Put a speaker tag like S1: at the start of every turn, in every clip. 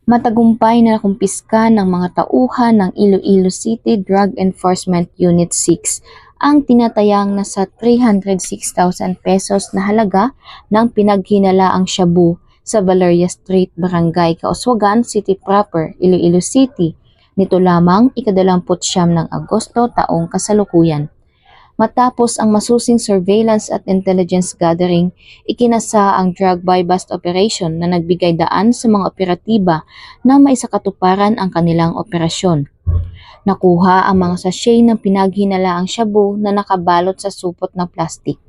S1: Matagumpay na nakumpiska ng mga tauhan ng Iloilo City Drug Enforcement Unit 6 ang tinatayang nasa 306,000 pesos na halaga ng pinaghinalaang shabu sa Valeria Street, Barangay Kauswagan City Proper, Iloilo City, nito lamang ika-29 ng Agosto taong kasalukuyan. Matapos ang masusing surveillance at intelligence gathering, ikinasa ang drug buy-bust operation na nagbigay daan sa mga operatiba na maisakatuparan ang kanilang operasyon. Nakuha ang mga sachet ng pinaghinalaang shabu na nakabalot sa supot ng plastik.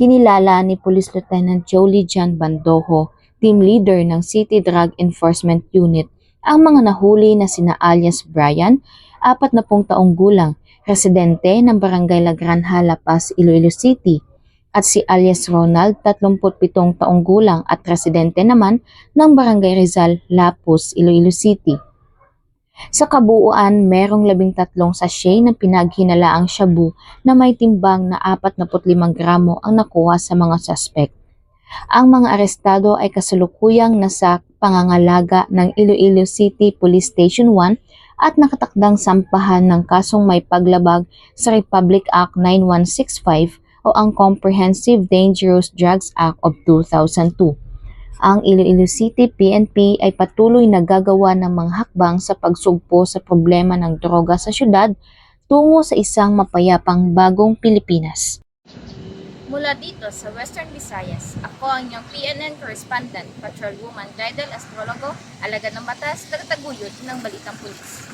S1: Kinilala ni Police Lieutenant Jolie Jan Bandojo, team leader ng City Drug Enforcement Unit, ang mga nahuli na sina alias Brian, 40 taong gulang, residente ng Barangay La Granja, La Paz, Iloilo City, at si alias Ronald, 37 taong gulang at residente naman ng Barangay Rizal, Lapus, Iloilo City. Sa kabuuan, merong 13 sachet ng pinaghinalaang shabu na may timbang na 45 gramo ang nakuha sa mga suspect. Ang mga arestado ay kasalukuyang nasa pangangalaga ng Iloilo City Police Station 1 at nakatakdang sampahan ng kasong may paglabag sa Republic Act 9165 o ang Comprehensive Dangerous Drugs Act of 2002. Ang Iloilo City PNP ay patuloy na gagawa ng mga hakbang sa pagsugpo sa problema ng droga sa syudad tungo sa isang mapayapang bagong Pilipinas.
S2: Mula dito sa Western Visayas, ako ang inyong PNN correspondent, Patrolwoman Jaidel Astrologo, alagad ng batas, tagataguyod ng Balitang Pulis.